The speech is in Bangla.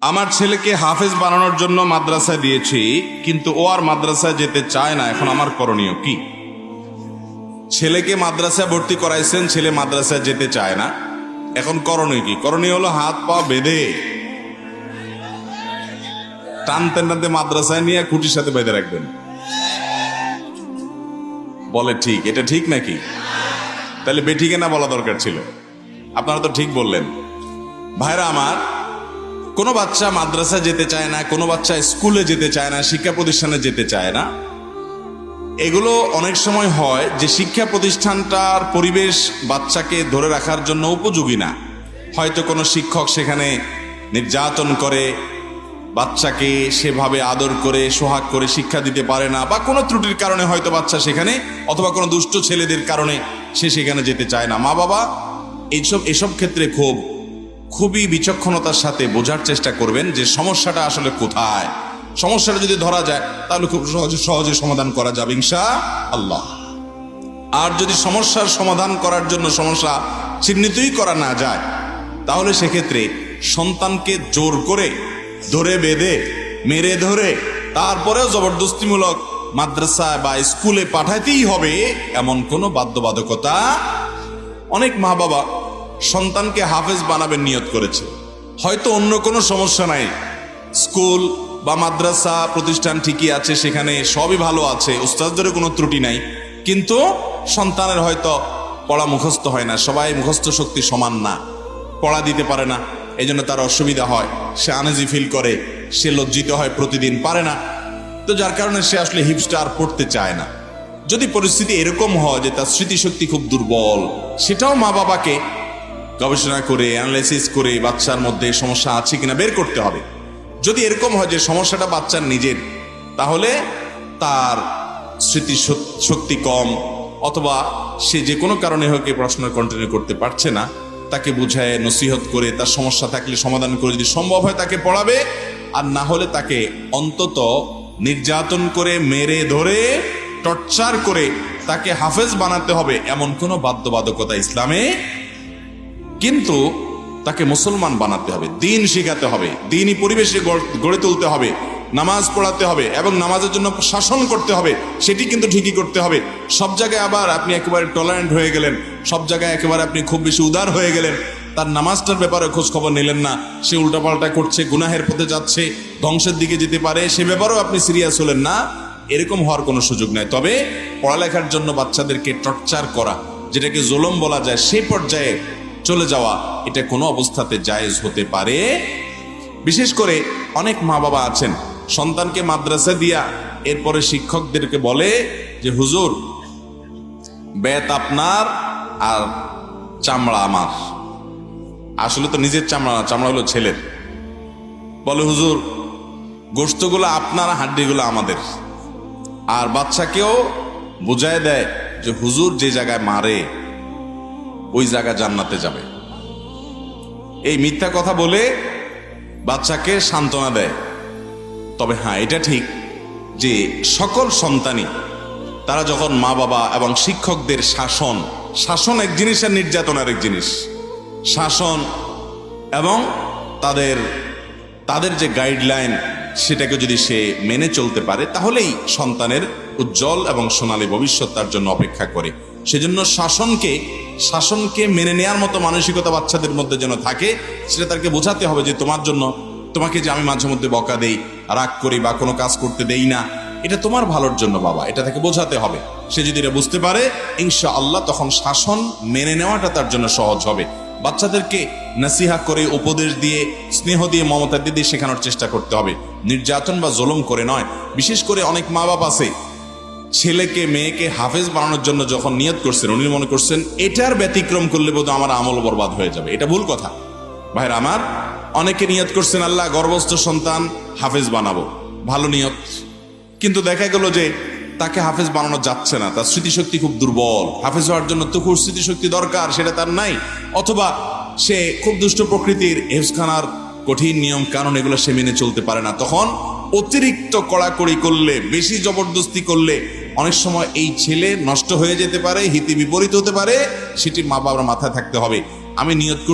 আমার ছেলেকে হাফেজ বানানোর জন্য মাদ্রাসায় দিয়েছি, কিন্তু ও আর মাদ্রাসায় যেতে চায় না। এখন আমার করণীয় কি? ছেলেকে মাদ্রাসায় ভর্তি করাইছেন, ছেলে মাদ্রাসায় যেতে চায় না, এখন করণীয় কি? করণীয় হলো হাত পা বেঁধে টানতে টানতে মাদ্রাসায় নিয়ে খুঁটির সাথে বেঁধে রাখবেন। বলে ঠিক, এটা ঠিক নাকি? তাহলে বেঠিকে না বলা দরকার ছিল, আপনারা তো ঠিক বললেন। ভাইরা আমার, কোনো বাচ্চা মাদ্রাসায় যেতে চায় না, কোনো বাচ্চা স্কুলে যেতে চায় না, শিক্ষা প্রতিষ্ঠানে যেতে চায় না। এগুলো অনেক সময় হয় যে শিক্ষা প্রতিষ্ঠানটার পরিবেশ বাচ্চাকে ধরে রাখার জন্য উপযোগী না। হয়তো কোনো শিক্ষক সেখানে নির্যাতন করে, বাচ্চাকে সেভাবে আদর করে সোহাগ করে শিক্ষা দিতে পারে না, বা কোনো ত্রুটির কারণে হয়তো বাচ্চা সেখানে, অথবা কোনো দুষ্ট ছেলেদের কারণে সে সেখানে যেতে চায় না। মা বাবা এসব ক্ষেত্রে খুবই বিচক্ষণতার সাথে বোঝার চেষ্টা করবেন যে সমস্যাটা আসলে কোথায়। সমস্যাটা যদি ধরা যায় তাহলে খুব সহজে সমাধান করা যাবে ইনশাআল্লাহ। আর যদি সমস্যার সমাধান করার জন্য সমস্যা চিহ্নিতই করা না যায়, তাহলে সেক্ষেত্রে সন্তানকে জোর করে ধরে বেঁধে মেরে ধরে তারপরেও জবরদস্তিমূলক মাদ্রাসায় বা স্কুলে পাঠাইতেই হবে এমন কোনো বাধ্যবাধকতা। অনেক মা বাবা সন্তানকে হাফেজ বানাবেন নিয়ত করেছে, হয়তো অন্য কোনো সমস্যা নাই, স্কুল বা মাদ্রাসা প্রতিষ্ঠান ঠিকই আছে, সেখানে সবই ভালো আছে, উস্তাদদেরও কোনো ত্রুটি নাই, কিন্তু সন্তানের হয়তো পড়া মুখস্থ হয় না, সবাই মুখস্থ শক্তি সমান না, পড়া দিতে পারে না, এই জন্য তার অসুবিধা হয়, সে আনইজি ফিল করে, সে লজ্জিত হয়, প্রতিদিন পারে না, তো যার কারণে সে আসলে হিপসটা আর পড়তে চায় না। যদি পরিস্থিতি এরকম হয় যে তার স্মৃতিশক্তি খুব দুর্বল, সেটাও মা বাবাকে গবেষণা করে অ্যানালাইসিস করে বাচ্চার মধ্যে সমস্যা আছে কিনা বের করতে হবে। যদি এরকম হয় যে সমস্যাটা বাচ্চার নিজের, তাহলে তার স্মৃতি শক্তি কম, অথবা সে যে কোনো কারণে হোক পড়াশোনা কন্টিনিউ করতে পারছে না, তাকে বুঝায় নসিহত করে তার সমস্যা থাকলে সমাধান করে যদি সম্ভব হয় তাকে পড়াবে, আর না হলে তাকে অন্তত নির্যাতন করে মেরে ধরে টর্চার করে তাকে হাফেজ বানাতে হবে এমন কোনো বাধ্যবাধকতা ইসলামে। কিন্তু তাকে মুসলমান বানাতে হবে, দিন শেখাতে হবে, দিনই পরিবেশে গড়ে তুলতে হবে, নামাজ পড়াতে হবে এবং নামাজের জন্য শাসন করতে হবে, সেটি কিন্তু ঠিকই করতে হবে। সব জায়গায় আবার আপনি একেবারে টলারেন্ট হয়ে গেলেন, সব জায়গায় একেবারে আপনি খুব বেশি উদার হয়ে গেলেন, তার নামাজটার ব্যাপারে খোঁজ খবর নিলেন না, সে উল্টাপাল্টা করছে, গুনাহের পথে যাচ্ছে, ধ্বংসের দিকে যেতে পারে, সে ব্যাপারেও আপনি সিরিয়াস হলেন না, এরকম হওয়ার কোনো সুযোগ নাই। তবে পড়ালেখার জন্য বাচ্চাদেরকে টর্চার করা, যেটাকে জুলুম বলা যায়, সেই পর্যায়ে চলে যাওয়া, এটা কোনো অবস্থাতে জায়েজ হতে পারে। বিশেষ করে অনেক মা বাবা আছেন সন্তানকে মাদ্রাসা দিয়া এরপরে শিক্ষকদেরকে বলে যে হুজুর, বেত আপনার আর চামড়া আমার। আসলে তো নিজের চামড়া না, চামড়া হলো ছেলের। বলে হুজুর, গোশতগুলো আপনার, হাড্ডিগুলো আমাদের। আর বাচ্চাকেও বুঝায় দেয় যে হুজুর যে জায়গায় মারে ওই জায়গা জান্নাতে যাবে। এই মিথ্যা কথা বলে বাচ্চাকে সান্ত্বনা দেয়। তবে হ্যাঁ, এটা ঠিক যে সকল সন্তানই তারা যখন মা বাবা এবং শিক্ষকদের শাসন এক জিনিস আর নির্যাতন আর এক জিনিস। শাসন এবং তাদের যে গাইডলাইন, সেটাকে যদি সে মেনে চলতে পারে, তাহলেই সন্তানের উজ্জ্বল এবং সোনালী ভবিষ্যৎ তার জন্য অপেক্ষা করে। সেজন্য শাসনকে মেনে নেয়ার মতো মানসিকতা বাচ্চাদের মধ্যে যেন থাকে, সেটা তাকে বোঝাতে হবে যে তোমাকে যে আমি মাঝে মধ্যে বকা দেই, রাগ করি বা কোনো কাজ করতে দেই না, এটা তোমার ভালোর জন্য বাবা, এটা তাকে বোঝাতে হবে। সে যদি এটা বুঝতে পারে ইনশাআল্লাহ, তখন শাসন মেনে নেওয়াটা তার জন্য সহজ হবে। বাচ্চাদেরকে নাসিহা করে, উপদেশ দিয়ে, স্নেহ দিয়ে, মমতা দিয়ে শেখানোর চেষ্টা করতে হবে, নির্যাতন বা জুলুম করে নয়। বিশেষ করে অনেক মা বাবা আছে ছেলেকে মেয়েকে হাফেজ বানানোর জন্য যখন নিয়ত করছেন, উনি মনে করছেন এটার ব্যতিক্রম করলে বোধহয় আমার আমল বরবাদ হয়ে যাবে। এটা ভুল কথা ভাইরা আমার। অনেকে নিয়ত করছেন আল্লাহ গর্ভস্থ সন্তান হাফেজ বানাবো, ভালো নিয়ত, কিন্তু দেখা গেল যে তাকে হাফেজ বানানো যাচ্ছে না, তার স্মৃতিশক্তি খুব দুর্বল, হাফেজ হওয়ার জন্য তো খুব স্মৃতিশক্তি দরকার, সেটা তার নাই, অথবা সে খুব দুষ্ট প্রকৃতির, হেফজখানার কঠিন নিয়ম কানুন এগুলো সে মেনে চলতে পারে না। তখন অতিরিক্ত কড়াকড়ি করলে, বেশি জবরদস্তি করলে অনেক সময় এই ছেলে নষ্ট হয়ে যেতে পারে, হিতে বিপরীত হতে পারে, সেটি মা বাবার মাথায় থাকতে হবে। আমি নিয়ত